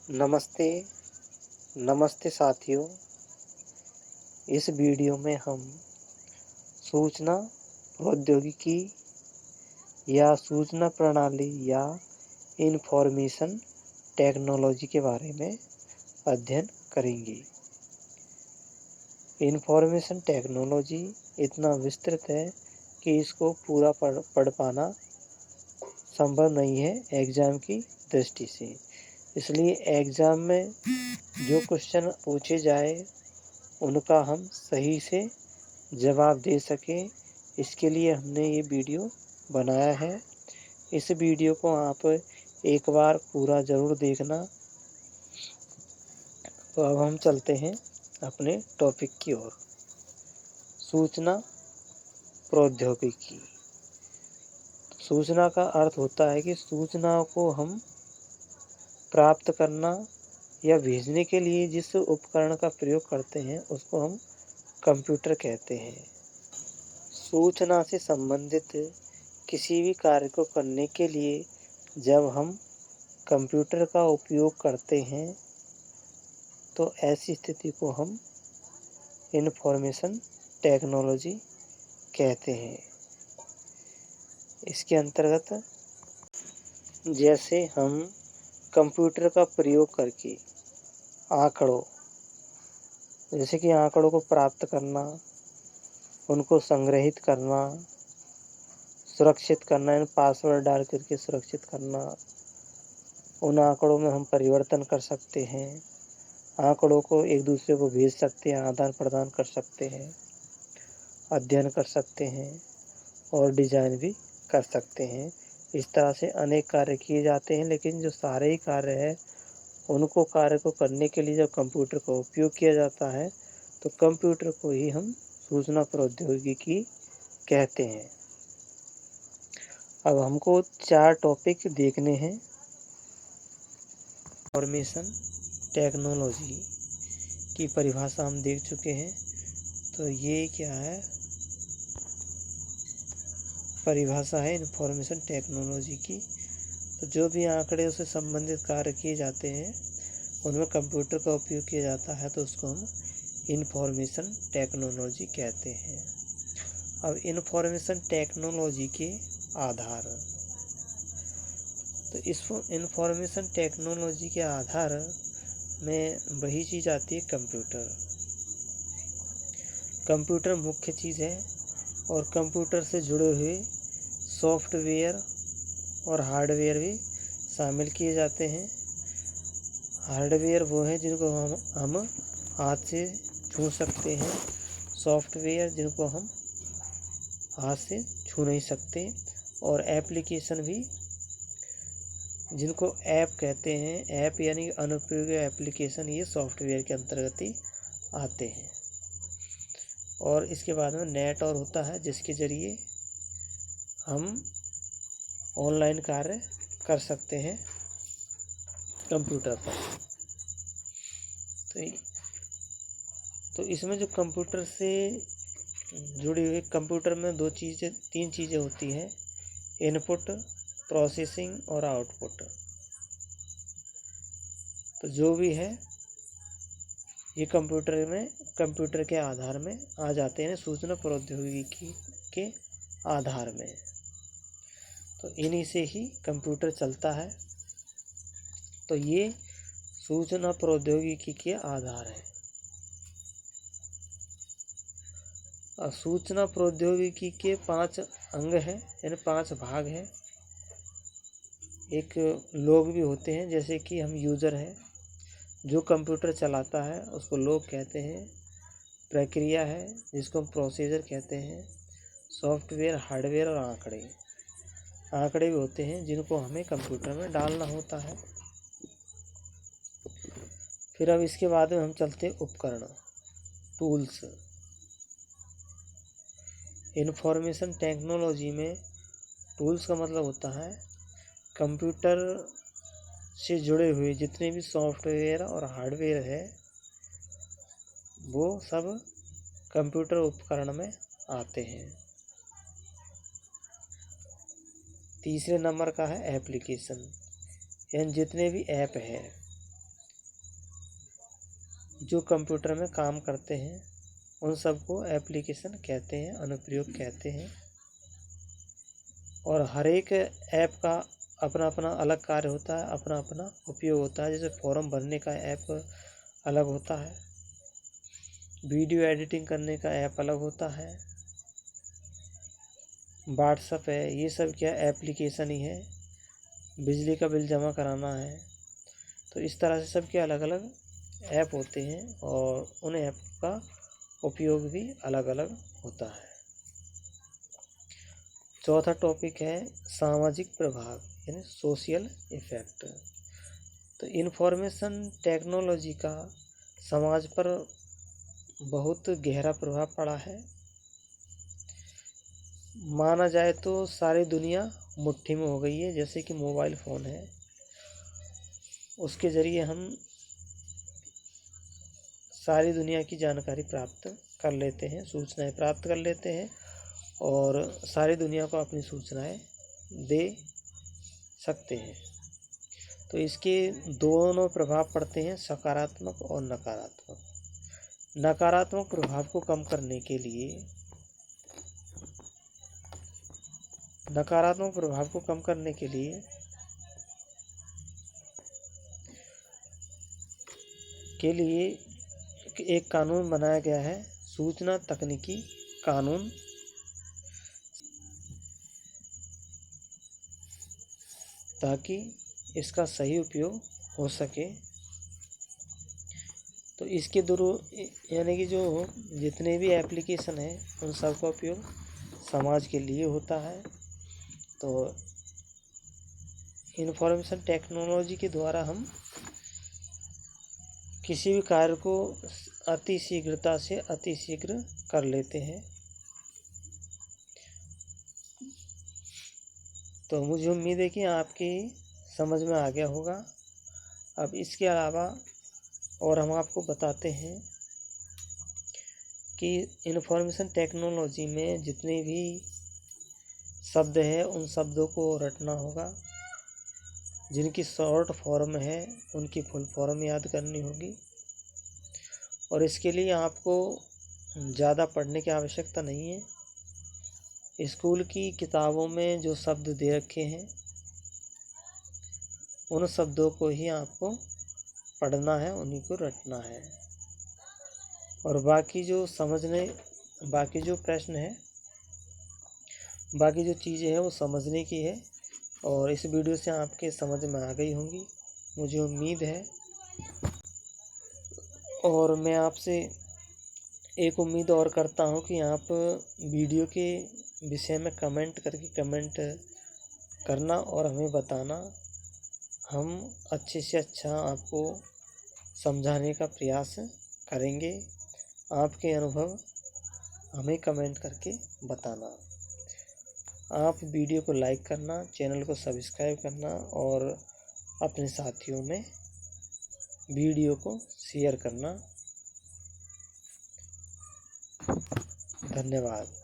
नमस्ते, नमस्ते साथियों। इस वीडियो में हम सूचना प्रौद्योगिकी या सूचना प्रणाली या इन्फॉर्मेशन टेक्नोलॉजी के बारे में अध्ययन करेंगे। इन्फॉर्मेशन टेक्नोलॉजी इतना विस्तृत है कि इसको पूरा पढ़ पाना संभव नहीं है एग्ज़ाम की दृष्टि से। इसलिए एग्ज़ाम में जो क्वेश्चन पूछे जाए उनका हम सही से जवाब दे सकें, इसके लिए हमने ये वीडियो बनाया है। इस वीडियो को आप एक बार पूरा ज़रूर देखना। तो अब हम चलते हैं अपने टॉपिक की ओर। सूचना प्रौद्योगिकी। सूचना का अर्थ होता है कि सूचनाओं को हम प्राप्त करना या भेजने के लिए जिस उपकरण का प्रयोग करते हैं उसको हम कंप्यूटर कहते हैं। सूचना से संबंधित किसी भी कार्य को करने के लिए जब हम कंप्यूटर का उपयोग करते हैं तो ऐसी स्थिति को हम इन्फॉर्मेशन टेक्नोलॉजी कहते हैं। इसके अंतर्गत जैसे हम कंप्यूटर का प्रयोग करके आंकड़ों जैसे कि आंकड़ों को प्राप्त करना, उनको संग्रहित करना, सुरक्षित करना, इन पासवर्ड डाल करके सुरक्षित करना, उन आंकड़ों में हम परिवर्तन कर सकते हैं, आंकड़ों को एक दूसरे को भेज सकते हैं, आदान प्रदान कर सकते हैं, अध्ययन कर सकते हैं और डिजाइन भी कर सकते हैं। इस तरह से अनेक कार्य किए जाते हैं, लेकिन जो सारे ही कार्य है उनको कार्य को करने के लिए जब कंप्यूटर का उपयोग किया जाता है तो कंप्यूटर को ही हम सूचना प्रौद्योगिकी कहते हैं। अब हमको 4 टॉपिक देखने हैं। इन्फॉर्मेशन टेक्नोलॉजी की परिभाषा हम देख चुके हैं। तो ये क्या है? परिभाषा है इन्फॉर्मेशन टेक्नोलॉजी की। तो जो भी आंकड़े से संबंधित कार्य किए जाते हैं उनमें कंप्यूटर का उपयोग किया जाता है तो उसको हम इन्फॉर्मेशन टेक्नोलॉजी कहते हैं। अब इन्फॉर्मेशन टेक्नोलॉजी के आधार, तो इस इन्फॉर्मेशन टेक्नोलॉजी के आधार में वही चीज़ आती है कंप्यूटर। कंप्यूटर मुख्य चीज़ है और कंप्यूटर से जुड़े हुए सॉफ्टवेयर और हार्डवेयर भी शामिल किए जाते हैं। हार्डवेयर वो हैं जिनको हम हाथ से छू सकते हैं, सॉफ्टवेयर जिनको हम हाथ से छू नहीं सकते, और एप्लीकेशन भी जिनको ऐप कहते हैं। ऐप यानी अनुप्रयोगी एप्लीकेशन, ये सॉफ्टवेयर के अंतर्गत ही आते हैं। और इसके बाद में नेट और होता है जिसके ज़रिए हम ऑनलाइन कार्य कर सकते हैं कंप्यूटर पर। तो इसमें जो कंप्यूटर से जुड़ी हुई, कंप्यूटर में 3 चीज़ें होती हैं, इनपुट, प्रोसेसिंग और आउटपुट। तो जो भी है ये कंप्यूटर के आधार में आ जाते हैं, सूचना प्रौद्योगिकी के आधार में। तो इन्हीं से ही कंप्यूटर चलता है। तो ये सूचना प्रौद्योगिकी के आधार है। और सूचना प्रौद्योगिकी के 5 अंग हैं, यानी 5 भाग हैं। एक लोग भी होते हैं, जैसे कि हम यूज़र हैं, जो कंप्यूटर चलाता है उसको लोग कहते हैं। प्रक्रिया है जिसको हम प्रोसीजर कहते हैं। सॉफ्टवेयर, हार्डवेयर और आंकड़े भी होते हैं जिनको हमें कंप्यूटर में डालना होता है। फिर अब इसके बाद में हम चलते हैं उपकरण, टूल्स। इन्फॉर्मेशन टेक्नोलॉजी में टूल्स का मतलब होता है कंप्यूटर से जुड़े हुए जितने भी सॉफ्टवेयर और हार्डवेयर है वो सब कंप्यूटर उपकरण में आते हैं। तीसरे नंबर का है एप्लीकेशन, यानी जितने भी ऐप हैं जो कंप्यूटर में काम करते हैं उन सबको एप्लीकेशन कहते हैं, अनुप्रयोग कहते हैं। और हर एक ऐप का अपना अपना अलग कार्य होता है, अपना अपना उपयोग होता है। जैसे फॉर्म भरने का ऐप अलग होता है, वीडियो एडिटिंग करने का ऐप अलग होता है, व्हाट्सएप है, ये सब क्या एप्लीकेशन ही है। बिजली का बिल जमा कराना है, तो इस तरह से सबके अलग अलग ऐप होते हैं और उन ऐप का उपयोग भी अलग अलग होता है। चौथा टॉपिक है सामाजिक प्रभाव यानी सोशल इफेक्ट। तो इंफॉर्मेशन टेक्नोलॉजी का समाज पर बहुत गहरा प्रभाव पड़ा है। माना जाए तो सारी दुनिया मुट्ठी में हो गई है। जैसे कि मोबाइल फ़ोन है, उसके ज़रिए हम सारी दुनिया की जानकारी प्राप्त कर लेते हैं, सूचनाएं प्राप्त कर लेते हैं और सारी दुनिया को अपनी सूचनाएं दे सकते हैं। तो इसके दोनों प्रभाव पड़ते हैं, सकारात्मक और नकारात्मक। नकारात्मक प्रभाव को कम करने के लिए एक कानून बनाया गया है, सूचना तकनीकी कानून, ताकि इसका सही उपयोग हो सके। तो इसके यानी कि जो जितने भी एप्लीकेशन हैं उन सब का उपयोग समाज के लिए होता है। तो इंफॉर्मेशन टेक्नोलॉजी के द्वारा हम किसी भी कार्य को अति शीघ्रता से अति शीघ्र कर लेते हैं। तो मुझे उम्मीद है कि आपकी समझ में आ गया होगा। अब इसके अलावा और हम आपको बताते हैं कि इंफॉर्मेशन टेक्नोलॉजी में जितने भी शब्द हैं उन शब्दों को रटना होगा। जिनकी शॉर्ट फॉर्म है उनकी फुल फॉर्म याद करनी होगी। और इसके लिए आपको ज़्यादा पढ़ने की आवश्यकता नहीं है। स्कूल की किताबों में जो शब्द दे रखे हैं उन शब्दों को ही आपको पढ़ना है, उन्हीं को रटना है। और बाकी जो प्रश्न है, बाकी जो चीज़ें हैं वो समझने की है। और इस वीडियो से आपके समझ में आ गई होंगी, मुझे उम्मीद है। और मैं आपसे एक उम्मीद और करता हूँ कि आप वीडियो के विषय में कमेंट करना और हमें बताना। हम अच्छे से अच्छा आपको समझाने का प्रयास करेंगे। आपके अनुभव हमें कमेंट करके बताना। आप वीडियो को लाइक करना, चैनल को सब्सक्राइब करना और अपने साथियों में वीडियो को शेयर करना। धन्यवाद।